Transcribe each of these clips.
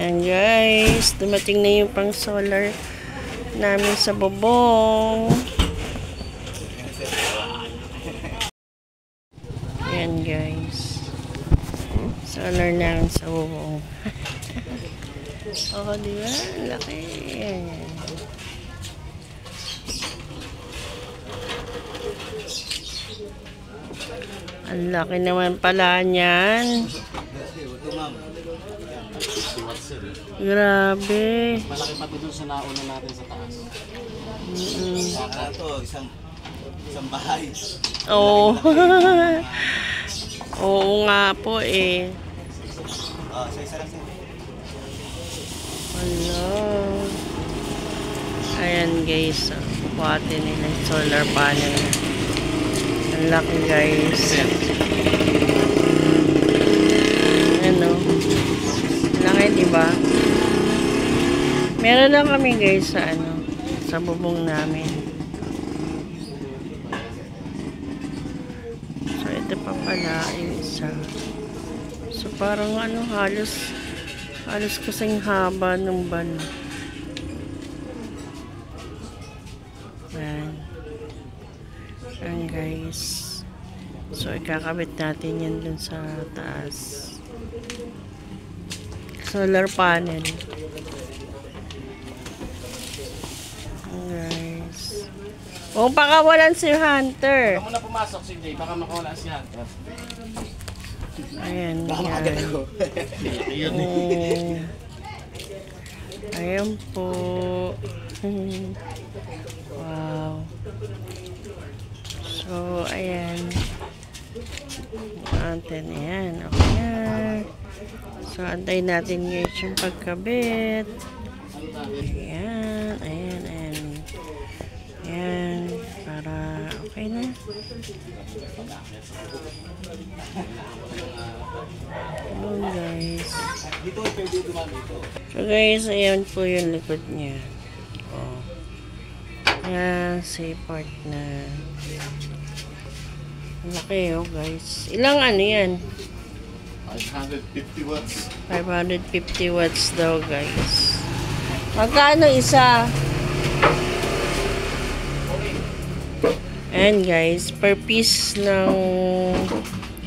Ayan guys, dumating na yung pang solar namin sa bubong. Ayan guys, solar namin sa bubong. Oo, diba? Laki. Ayan. Ang laki naman pala niyan. Grabe. Malaki pati doon sa nauna natin sa taas. Ito, isang bahay. Oo. Oo nga po eh. Isa lang siya. Hello. Ayan guys. Buhatin nila yung solar panel. Ang laki guys. Ano? Laki diba? Meron lang kami guys sa ano, sa bubong namin. So ito pa pala yung isa. So parang ano, halos kasing haba ng ban. Ayan. Ayan guys. So ikakabit natin yan dun sa taas. Solar panel. Guys. Huwag pakawalan si Hunter. Baka muna pumasok si Jay, baka makawala si Hunter. Ayan. Baka makagat ako. Ayan po. Wow. So, ayan. Anten, ayan. Okay na. So, antayin natin guys yung pagkabit. Ayan, ayan, ayan. Ayan, para okay na. Ayan guys. So guys, ayan po yung likod niya. Oh. Ayan, safe part na. Laki oh guys. Ilang ano yan? 550 watts. 550 watts daw guys. Magkano isa? Ayan guys, per piece ng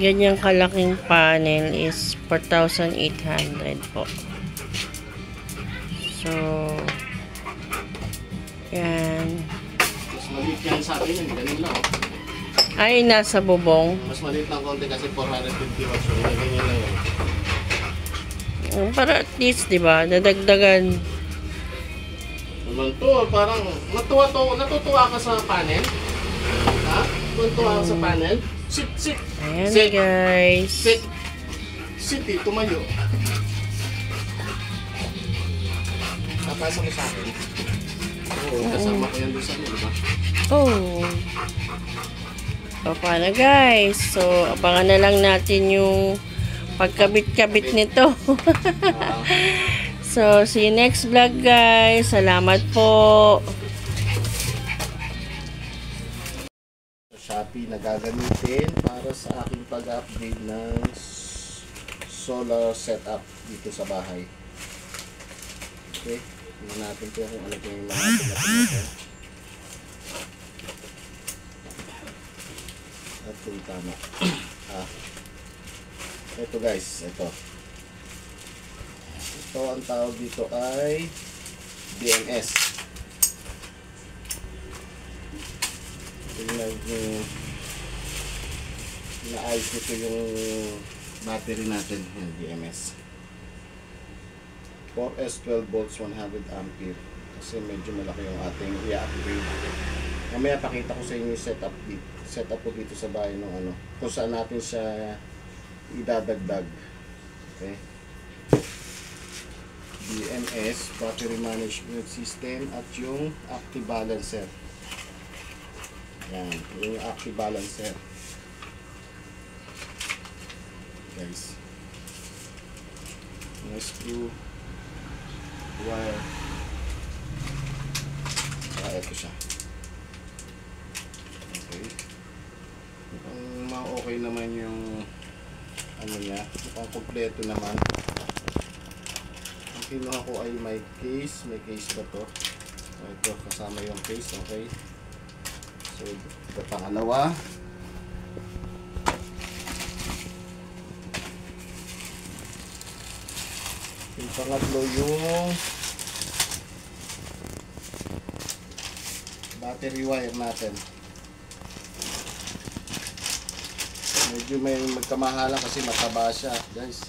ganyang kalaking panel is 4,800 po. So, yan. Mas maliit yan sa akin, yung ganun lang. Ay, nasa bubong. Mas maliit lang konti kasi 450 watts. So, ganyan lang yun. Para at least, diba, dadagdagan. Naman to, parang natutuwa ka sa panel? Ha? Natutuwa ka sa panel? Sit. Ayan Sit. guys. Sit, tumayo. Napasa mo sa akin. Oo, kasama ko yan doon sa diba? Oh. So, paano guys? So, abangan na lang natin yung pagkabit-kabit nito. So, see you next vlog guys. Salamat po. Shopee na gagamitin para sa aking pag-upgrade ng solar setup dito sa bahay. Okay, tingnan natin po kung ano po yung mga natin. At kung tama. Ito guys, ito ang tawag dito ay BMS. Tingnan nyo, naayos nito yung battery natin, yung BMS 4S 12 volts 100 ampere kasi medyo malaki yung ating i-upgrade. Mamaya pakita ko sa inyo yung setup ko dito sa bahay ng ano, kung saan natin siya idadagdag. Okay, BMS battery management system at yung active balancer. Yan, yung active balancer guys. Yung screw wire, ito siya. Okay, mukhang okay naman yung ano niya, mukhang kompleto naman. Ang kinuha ko ay may case. May case ba to? Ito, kasama yung case. Okay. So, ito pangalawa. Yung pangatlo yung battery wire natin. Medyo may magkamahalan kasi mataba siya, guys.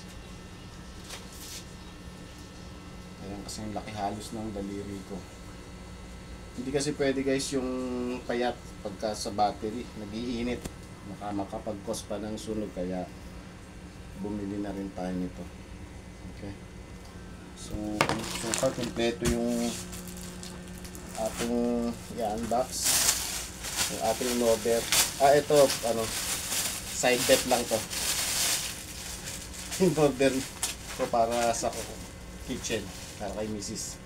Ayan kasi yung laki halos ng daliri ko. Hindi kasi pwede guys yung payat pagka sa battery, nag-iinit. Makapag-cause pa ng sunog, kaya bumili na rin tayo nito. Okay. So far kompleto yung ating i-unbox. Yung ating model. Ito ano, side bet lang to. Yung model ko para sa kitchen, para kay Mrs.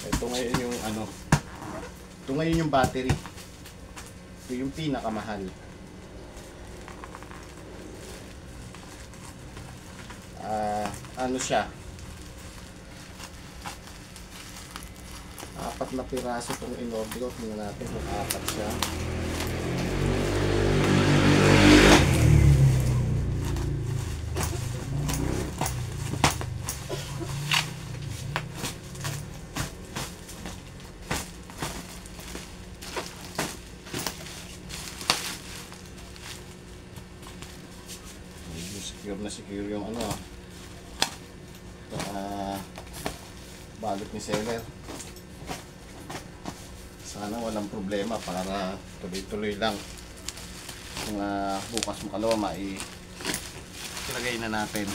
Ito ngayon yung ano, ito ngayon yung battery. Ito yung pinakamahal. Ano siya, 4 na piraso itong in-order. Tingnan natin kung 4 siya. Secure na secure yung ano, balot ni seller. Sana walang problema para tuloy-tuloy lang. Kung bukas makalawa ilagay na natin.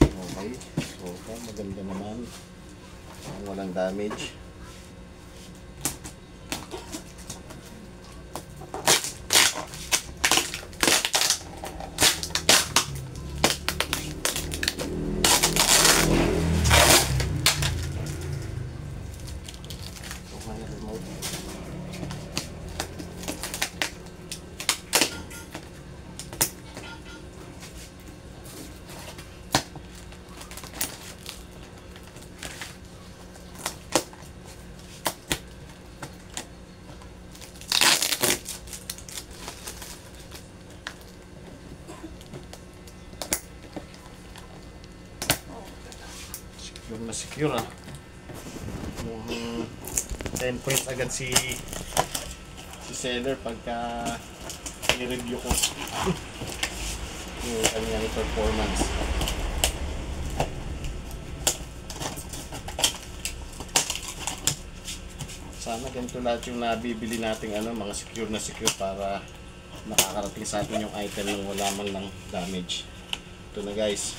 Okay, so maganda naman, walang damage. Yung na-secure yung 10 points agad si seller pagka i-review ko yung kanyang performance. Sana ganito lahat yung nabibili nating mga secure na secure para nakakarating sa atin yung item nang wala man lang damage. Ito na guys.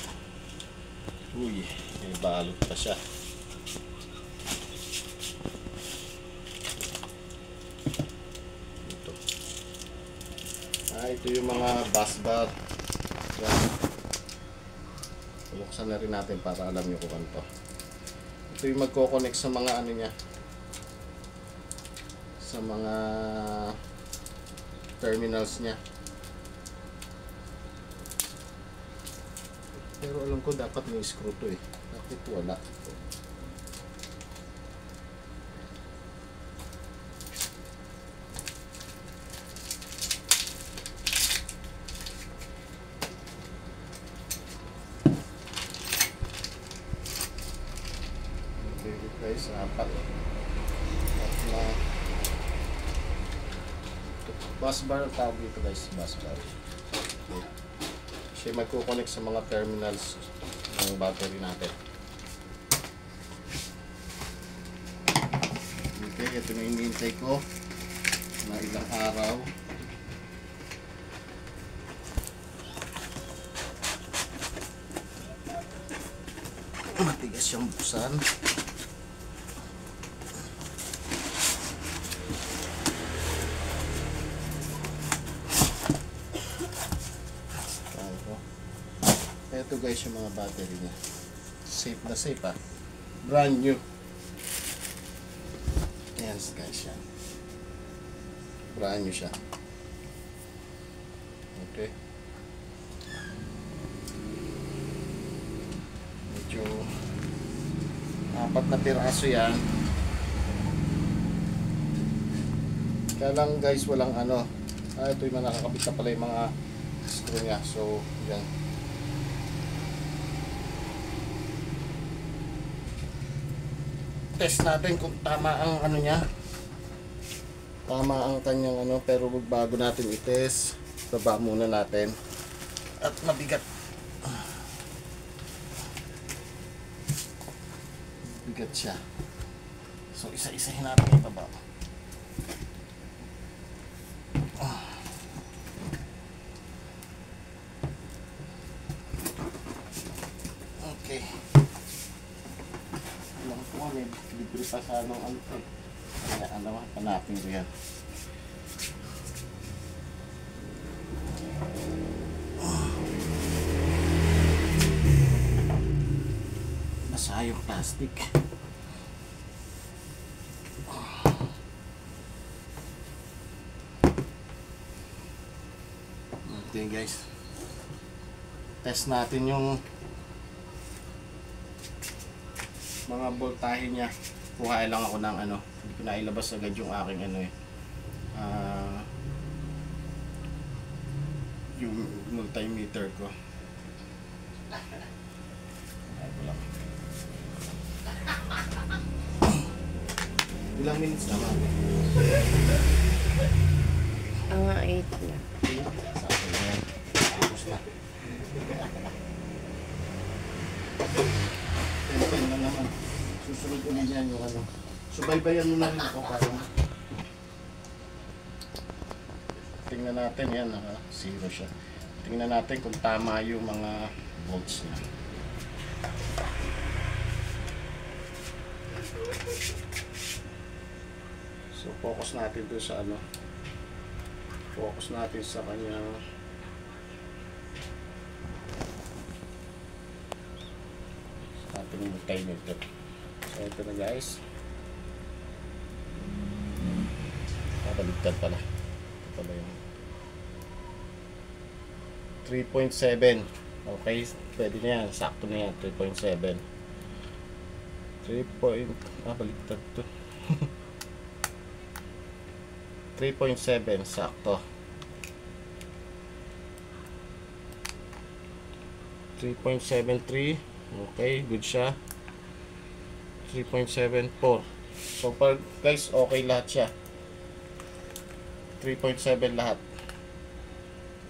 Uy, may balot pa siya. Ito. Ito yung mga bus bar. Yan. Buksan na rin natin para alam nyo kung ano to. Ito yung magko-connect sa mga ano niya, sa mga terminals niya. Pero alam ko dapat may screw to eh. Bakit wala? Okay guys, 4. Na bus bar ang tawag dito guys, bus bar. Okay. Siya magkukonect sa mga terminals ng battery natin. Okay, ito na yung hinihintay ko na ilang araw. Matigas siyang buksan. Ito guys yung mga battery niya. Safe na safe brand new. Ayan guys, yan. Brand nyo siya. Okay. Medyo 4 na piraso yan. Kaya lang guys, walang ano. Ito yung nakakabit na pala yung mga screw niya. So, yan. Test natin kung tama ang ano niya. Tama ang kanyang ano, pero bago natin i-test, baba muna natin. At mabigat. Bigat siya. So isa-isahin natin ibaba. Okay. Alam ko may libre pa sa anong ano to. Kaya ano, hanapin ko yan. Basa yung plastic. Okay guys, test natin yung mga voltahe niya. Kuhain lang ako ng ano, hindi ko na ilabas agad yung aking ano eh, yung multimeter ko. Ilang minutes na ba? Ang 8 na. Sakto na yan. Tapos na. Tingnan na naman. Susunod ulit yan yung ano. Subaybayan mo na rin ako parang. Tingnan natin yan. Zero siya. Tingnan natin kung tama yung mga volts niya. So focus natin doon sa ano. Focus natin sa kanyang ating multimeter. So ito na guys. Baligtad pala. Ito pala yung 3.7. Okay, pwede na yan. Sakto na yan. 3.7. Baligtad to. 3.7 sakto. 3.73. Okay, good siya. 3.74. So pag guys, okay lahat siya. 3.7 lahat.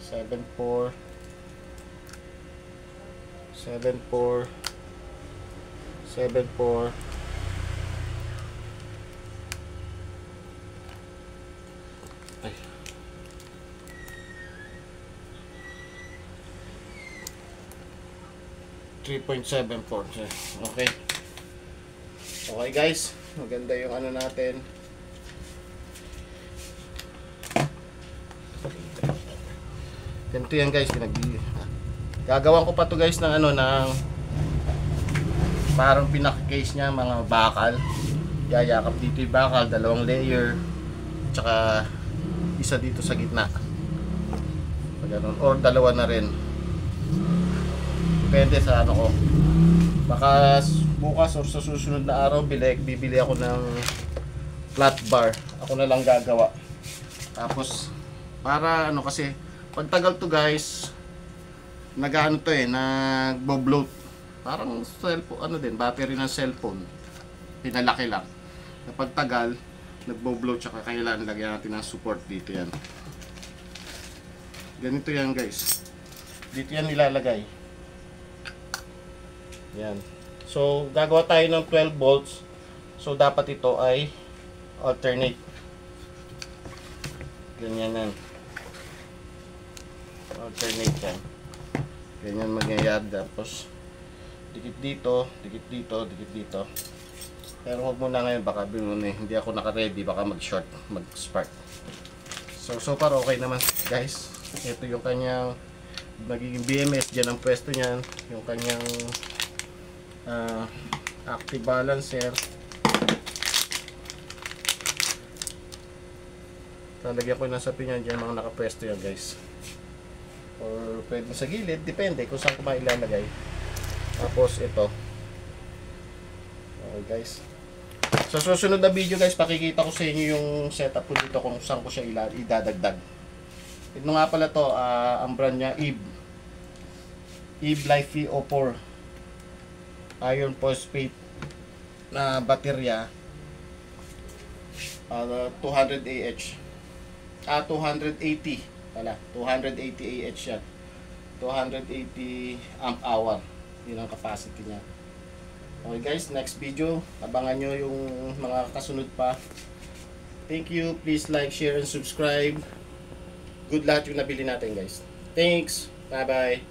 7.4 7.4 7.4 ay 3.74. Okay. Okay guys, maganda yung ano natin. Ganito yan guys, gagawan ko pa to guys ng ano, ng parang pinaka-case niya, mga bakal. Yayakap dito yung bakal, 2 layer, tsaka isa dito sa gitna. Ganun. Or 2 na rin. Depende sa ano ko. Baka bukas or sa susunod na araw bibili ako ng flat bar. Ako na lang gagawa. Tapos para ano, kasi pagtagal to guys, nag-ano to eh, nagbo-bloat. Parang cellphone, ano din, battery ng cellphone. Pinalaki lang. Kapag tagal, nagbo-bloat, tsaka kailangan lagyan natin ng support dito yan. Ganito yan guys. Dito yan nilalagay. Yan. So, gagawa tayo ng 12 volts. So, dapat ito ay alternate. Ganyan yan. Alternate yan. Ganyan magyayad. Tapos, dikit dito, dikit dito, dikit dito. Pero huwag muna ngayon, baka hindi ako naka-ready, baka mag-short, mag-spark. So far okay naman guys. Ito yung kanyang magiging BMS, dyan ang pwesto niyan. Yung kanyang active balancer. Lalagyan ko ng sapin yan dyan, mga nakapwesto yan guys. Or pwede sa gilid, depende kung saan ko mailalagay. Tapos ito. Okay guys. Sa susunod na video guys, pakikita ko sa inyo yung setup ko dito kung saan ko siya idadagdag. Ito nga pala to, ang brand niya Eve. Eve Life VO4 iron phosphate na baterya. 200 Ah 280 pala. 280 Ah yan. 280 amp hour. Yun ang capacity niya. Okay guys, next video, abangan nyo yung mga kasunod pa. Thank you, please like, share, and subscribe. Good luck yung nabili natin guys. Thanks, bye bye.